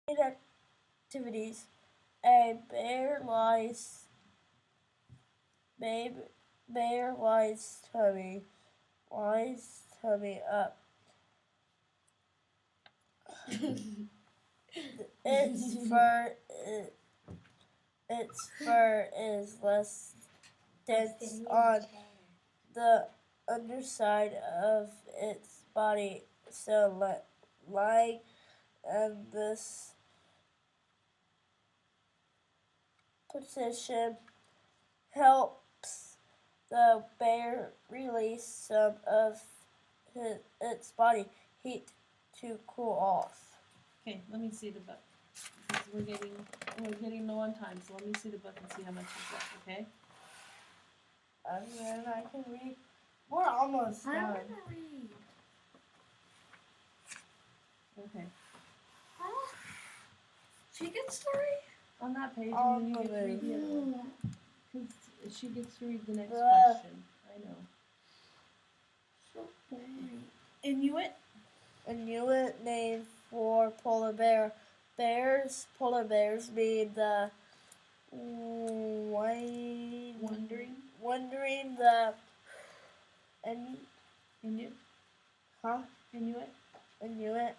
activities. A babe, bear lies tummy up. Its fur, its fur is less dense on the underside of its body, so lying in this position helps the bear release some of its body heat to cool off. Okay, let me see the book. Because we're getting low on time, so let me see the book and see how much is left, okay? And then I can read. We're almost done. I want to read. Okay. Oh, she gets to read? On that page, and then you get to read the other one. Because she gets to read the next question. I know. So boring. Inuit? Inuit name for polar bear. Polar bears mean the wondering the Inuit? huh? Inuit? Inuit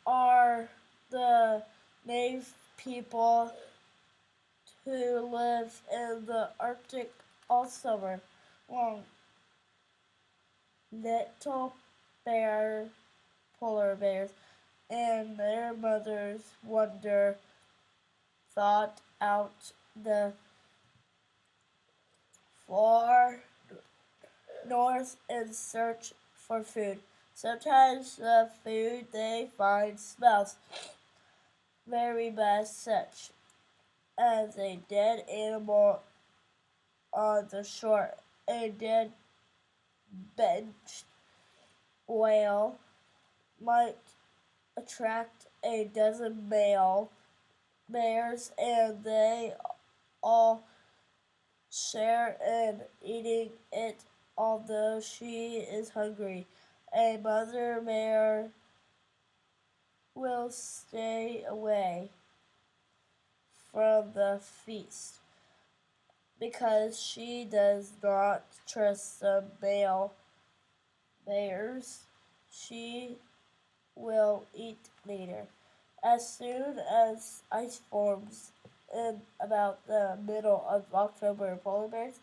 are the native people who live in the Arctic all summer long. Little polar bears, and their mothers thought out the far north in search for food. Sometimes the food they find smells very bad, such as a dead animal on the shore. A dead benched whale might attract a dozen male bears, and they all share in eating it, although she is hungry. A mother bear will stay away from the feast because she does not trust the male bears she will eat later. As soon as ice forms in about the middle of October, polar bears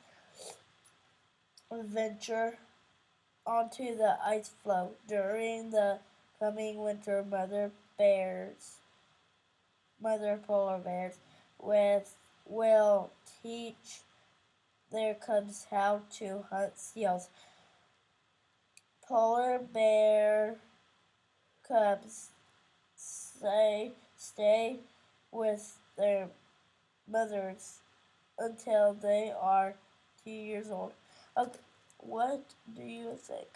venture onto the ice floe. During the coming winter, mother polar bears will teach their cubs how to hunt seals. Polar bear cubs stay with their mothers until they are 2 years old. Okay, what do you think?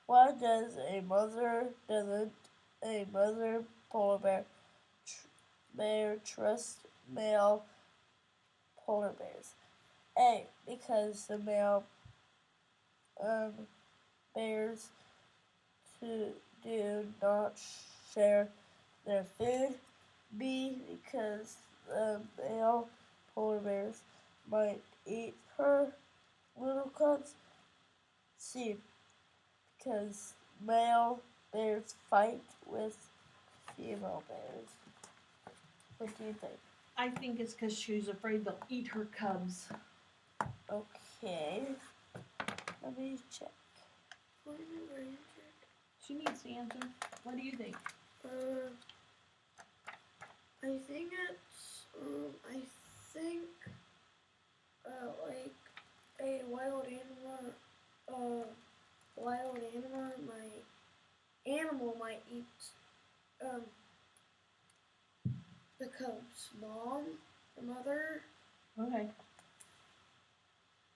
Why doesn't a mother polar bear trust male polar bears? A. Because the male bears do not share their food. B. Because the male polar bears might eat her little cubs. C. Because male bears fight with female bears. What do you think? I think it's because she's afraid they'll eat her cubs. Okay. Let me check. She needs to answer. What do you think? I think it's, like a wild animal might eat, the cub's mom, the mother. Okay.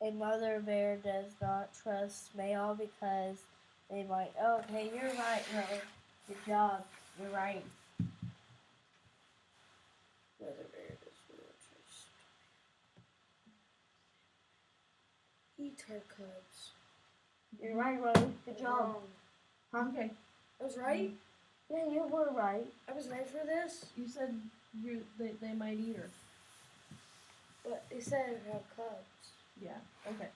A mother bear does not trust male because they might. Okay, you're right, Rose. Good job. You're right. Mother bear does not trust. Eat her cubs. You're right, Rose. Good job. Wrong. Okay. I was right? Yeah, you were right. I was right for this, You said they might eat her. but they said it had cubs. Yeah. Okay.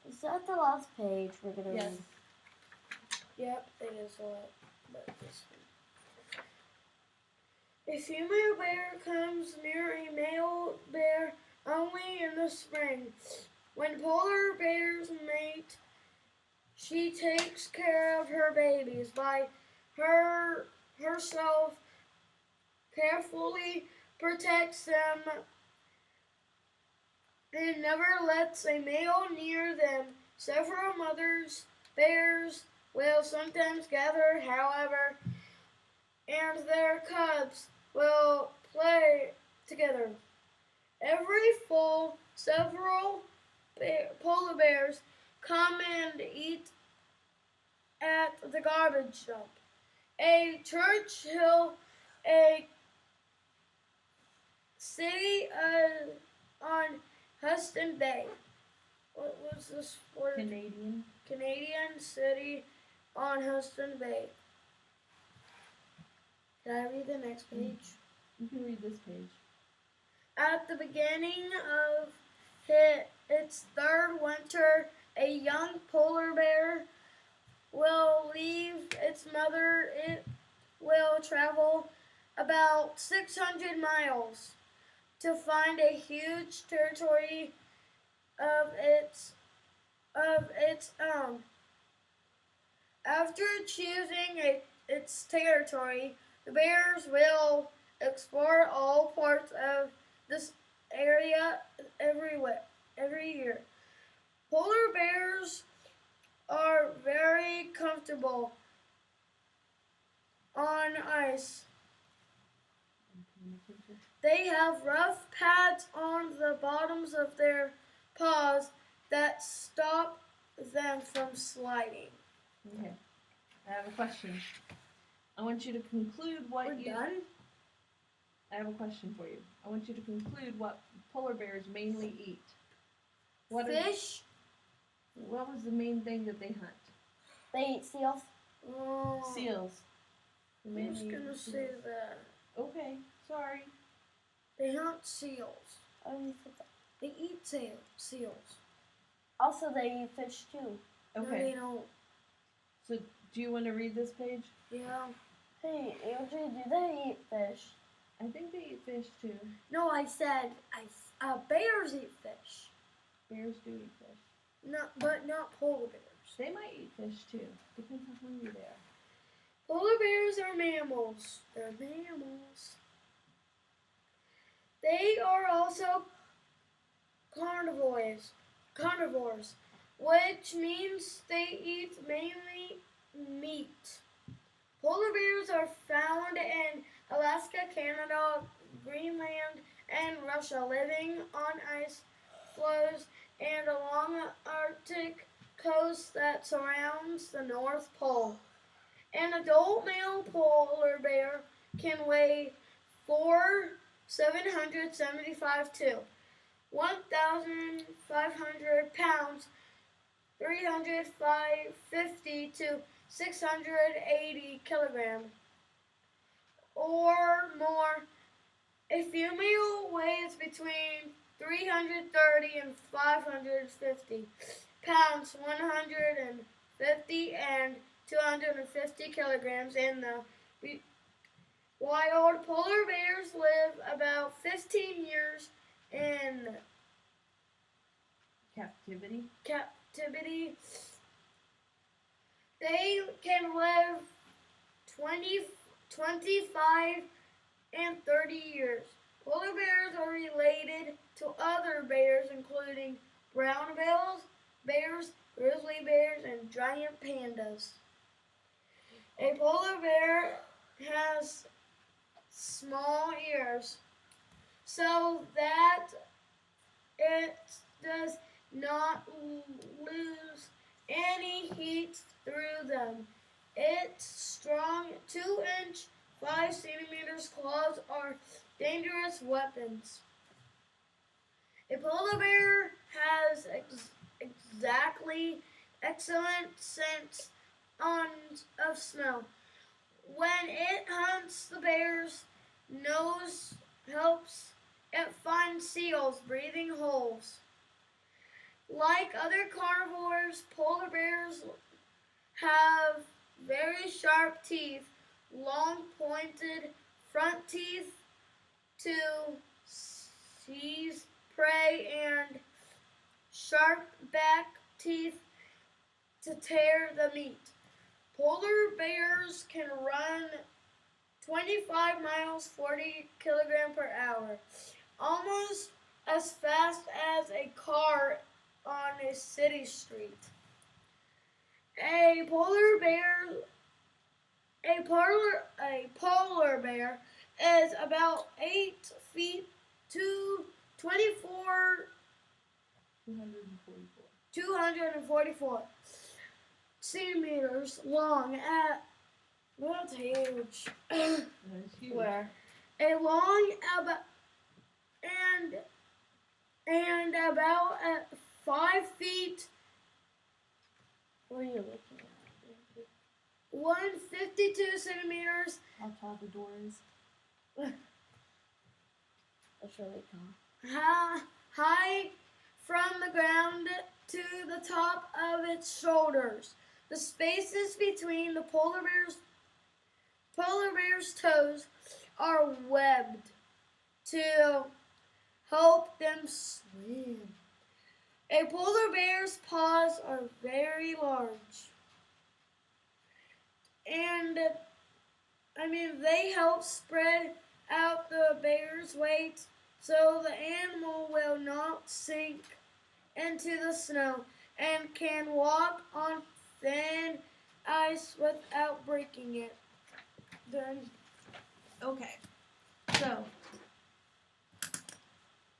Is that the last page we're gonna Yes. read? Yep, it is a lot, but this one. A female bear comes near a male bear only in the spring. When polar bears mate, she takes care of her babies by herself, carefully protects them, and never lets a male near them. Several mothers bears will sometimes gather, however, and their cubs will play together. Every fall, several polar bears come and eat at the garbage dump. A Churchill, a city on Hudson Bay. What was this word? Canadian. Canadian city on Hudson Bay. Can I read the next page? You can read this page. At the beginning of its third winter, a young polar bear will leave its mother. It will travel about 600 miles to find a huge territory of its own. After choosing its territory, the bears will explore all parts of this area every year. Polar bears are very comfortable on ice. They have rough pads on the bottoms of their paws that stop them from sliding. Okay. I have a question. I want you to conclude what We're done? I have a question for you. I want you to conclude what polar bears mainly eat. What is- Fish? what was the main thing that they hunt? They eat seals. Seals. They I'm mainly just eat gonna seals. say that. Okay. Sorry. They hunt seals. Oh, you said that. They eat seals. Also, they eat fish too. No, Okay. they don't. So do you want to read this page? Yeah. Hey, Andrew, do they eat fish? I think they eat fish too. No, I said bears eat fish. Bears do eat fish. But not polar bears. They might eat fish too. Depends how hungry they are. Polar bears are mammals. They're mammals. They are also carnivores, which means they eat mainly meat. Polar bears are found in Alaska, Canada, Greenland, and Russia, living on ice floes and along the Arctic coast that surrounds the North Pole. An adult male polar bear can weigh 775 to 1,500 pounds, 350 to 680 kilograms, or more. A female weighs between 330 and 550 pounds, 150 and 250 kilograms in the wild. Polar bears live about 15 years in captivity. They can live 25 and 30 years. Polar bears are related to other bears, including brown bears, grizzly bears, and giant pandas. A polar bear has small ears so that it does not lose any heat through them. Its strong 2-inch, 5 centimeters claws are dangerous weapons. A polar bear has exactly excellent scent of smell. When it hunts the bear's nose helps it find seals' breathing holes. Like other carnivores, polar bears have very sharp teeth, long pointed front teeth to seize prey, and sharp back teeth to tear the meat. Polar bears can run 25 miles, 40 kilograms per hour, almost as fast as a car on a city street. A polar bear a polar bear is about 8 feet to 24 244. 244 centimeters long. That's huge. That's huge. Where? A long and about 5 feet What are you looking at? 152 centimeters How tall the door is. That's really tall. high from the ground to the top of its shoulders. The spaces between the polar bear's toes are webbed to help them swim. A polar bear's paws are very large. And they help spread out the bear's weight so the animal will not sink into the snow and can walk on thin ice without breaking it. Done. Okay. So,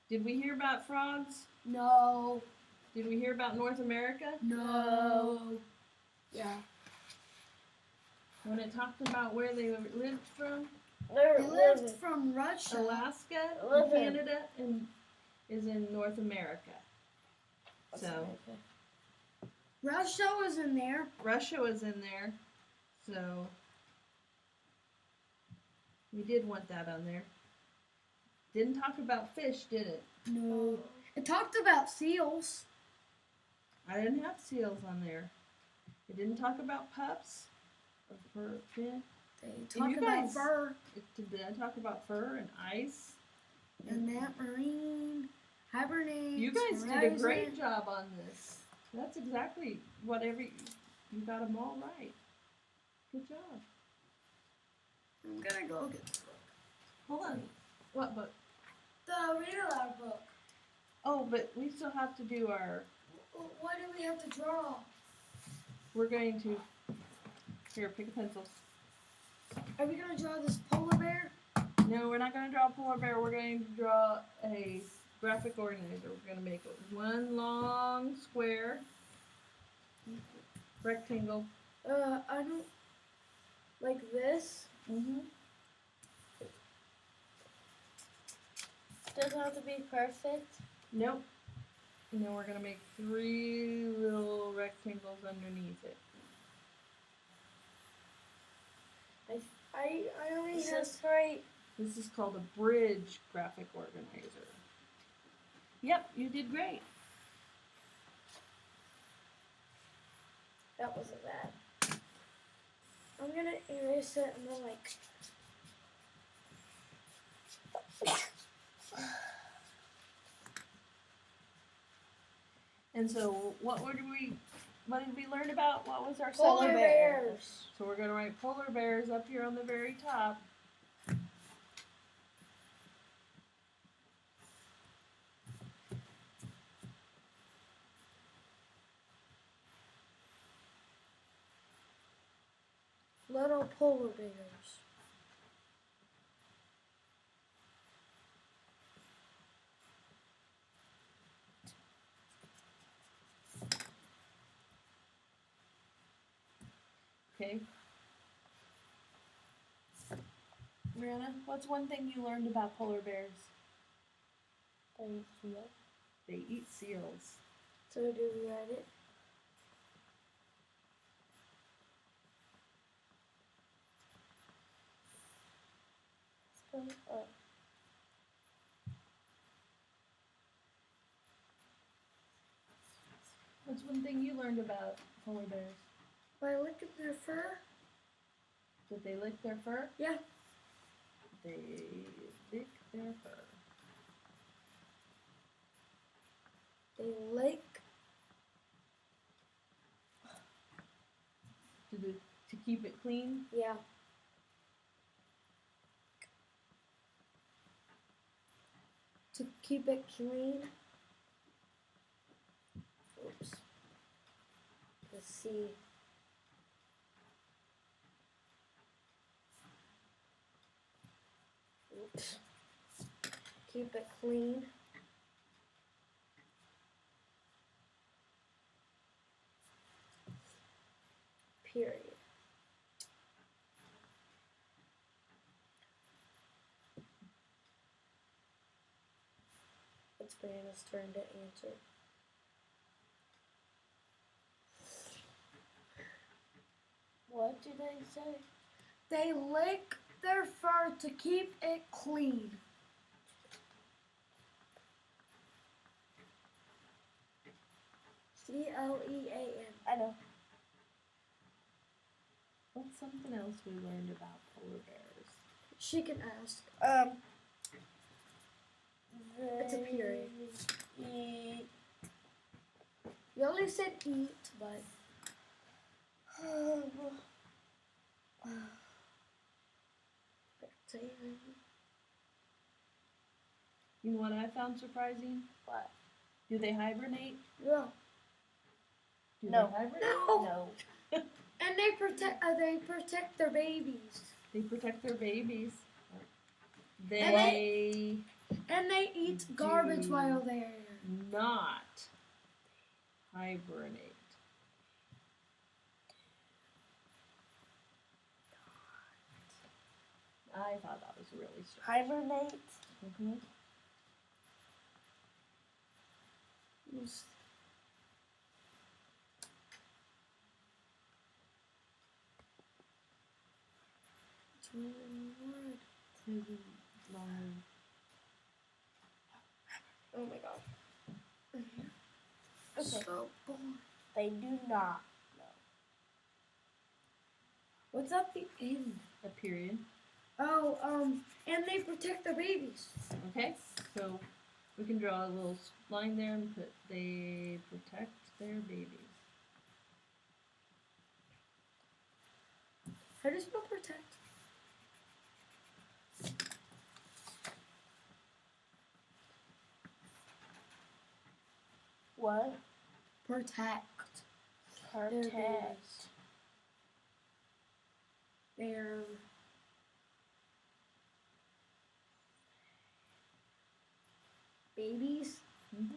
did we hear about frogs? No. Did we hear about North America? No. Yeah. When it talked about where they lived from, They're They lived living. from Russia. Alaska, and Living. Canada, and is in North America. What's So America? Russia was in there. Russia was in there. So we did want that on there. Didn't talk about fish, did it? No. It talked about seals. I didn't have seals on there. It didn't talk about pups or fur. Yeah. They talked you about guys- fur Did I talk about fur and ice? and that marine hibernates. You guys did a horizon. great job on this. That's exactly you got them all right. Good job. I'm gonna go get the book. Hold on. What book? The read aloud book. Oh, but we still have to do our. What do we have to draw? We're going to. Here, pick a pencil. Are we gonna draw this polar bear? No, we're not going to draw a polar bear. We're going to draw a graphic organizer. We're going to make it one long square rectangle. I don't like this. Mm-hmm. Doesn't have to be perfect. Nope. And then we're going to make 3 little rectangles underneath it. I only This have. is great. This is called a bridge graphic organizer. Yep, you did great. That wasn't bad. I'm gonna erase it and then And so what did we learn about? What was our Polar subject? bears. So we're going to write polar bears up here on the very top. Little polar bears. Okay. Brianna, what's one thing you learned about polar bears? Thank you. They eat seals. So do we write it? What's one thing you learned about polar bears? By looking at their fur? Did they lick their fur? Yeah. They lick their fur. They lick. To keep it clean? Yeah. To keep it clean. Oops. Let's see. Oops. Keep it clean. Period. It's Brianna's turn to answer. What did I say? They lick their fur to keep it clean. CLEAN. I know. What's something else we learned about polar bears? She can ask. It's a period. Eat. You only said eat, but You know what I found surprising? What? Do they hibernate? yeah. Do No. they hibernate? No. No. And they protect their babies. They protect their babies. And They And they eat garbage while they're not hibernate. I thought that was really strange. Hibernate. Mm-hmm. Oh my god. Okay. So boring. They do not. What's at the end? A period. Oh, and they protect their babies. Okay, so we can draw a little line there and put they protect their babies. How do you spell protect? What? Protect. Protect. Their babies. Mm-hmm.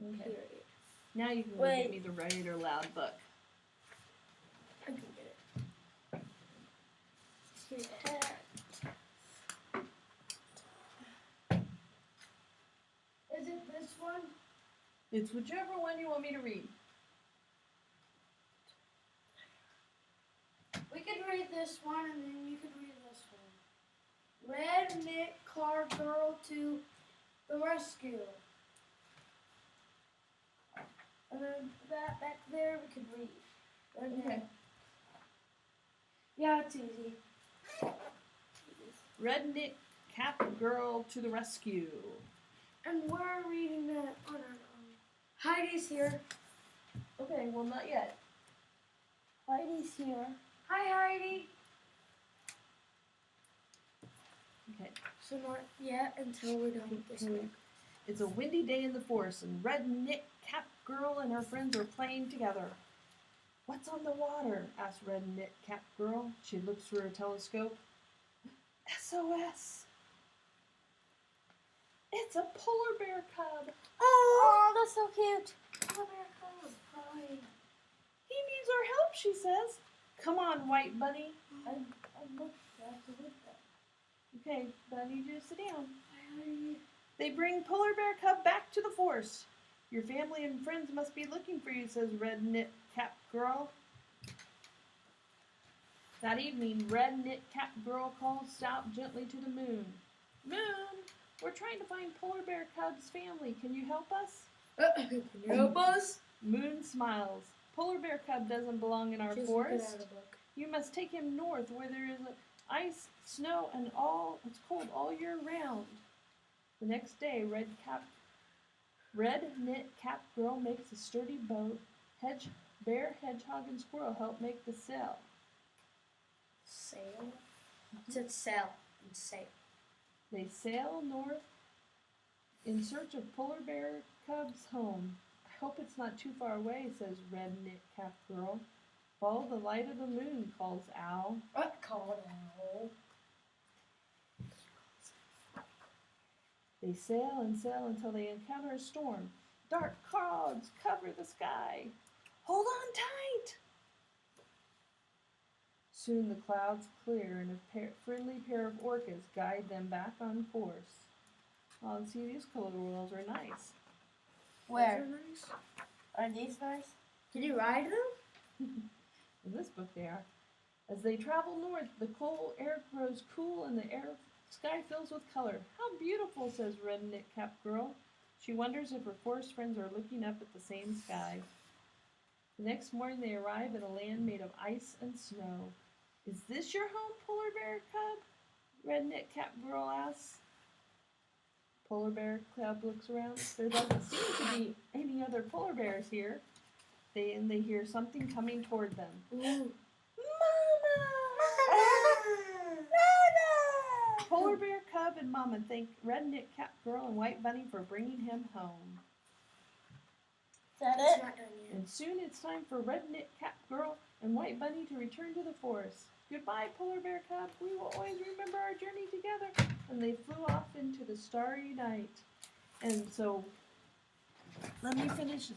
Okay. Period. Now you can go Wait. get me the right or loud book. I can get it. Protect. Is it this one? It's whichever one you want me to read. We could read this one and then you could read this one. Red knit car girl to the rescue. And then that back there we could read. And then, Okay. yeah, it's easy. Red knit cap girl to the rescue. And we're reading that on our own. Heidi's here. Okay, well not yet. Heidi's here. Hi, Heidi. Okay. So not yet until we're done with this book. It's a windy day in the forest, and red knit cap girl and her friends are playing together. What's on the water? Asked red knit cap girl. She looks through her telescope. SOS! It's a polar bear cub. Oh, that's so cute. Polar bear cub. Hi. He needs our help, she says. Come on, white bunny. I'm with that. Okay, but I need you to sit down. Hi, Heidi. They bring polar bear cub back to the forest. Your family and friends must be looking for you, says Red Knit Cap Girl. That evening, Red Knit Cap Girl calls out gently to the moon. Moon, we're trying to find Polar Bear Cub's family. Can you help us? Can you help us? Moon smiles. Polar Bear Cub doesn't belong in our forest. You must take him north where there is ice, snow, and it's cold all year round. The next day, Red Knit Cap Girl makes a sturdy boat. Bear, Hedgehog, and Squirrel help make the sail. Sail? It said sail and sail. They sail north in search of Polar Bear Cub's home. I hope it's not too far away, says Red Knit Cap Girl. Follow the light of the moon, calls Owl. What called Owl? They sail and sail until they encounter a storm. Dark clouds cover the sky. Hold on tight! Soon the clouds clear and a friendly pair of orcas guide them back on course. Oh, and see, these color wheels are nice. Where? Those are nice. Are these nice? Can you ride them? In this book they are. As they travel north, the cold air grows cool and the sky fills with color. How beautiful, says Red Knit Cap Girl. She wonders if her forest friends are looking up at the same sky. The next morning they arrive at a land made of ice and snow. Is this your home, Polar Bear Cub? Red Knit Cap Girl asks. Polar Bear Cub looks around. There doesn't seem to be any other polar bears here. They hear something coming toward them. Ooh. Mama! Polar Bear Cub and Mama thank Red Knit Cap Girl and White Bunny for bringing him home. Is that It's it? not done yet. And soon it's time for Red Knit Cap Girl and White Bunny to return to the forest. Goodbye, Polar Bear Cub. We will always remember our journey together. And they flew off into the starry night. And so, let me finish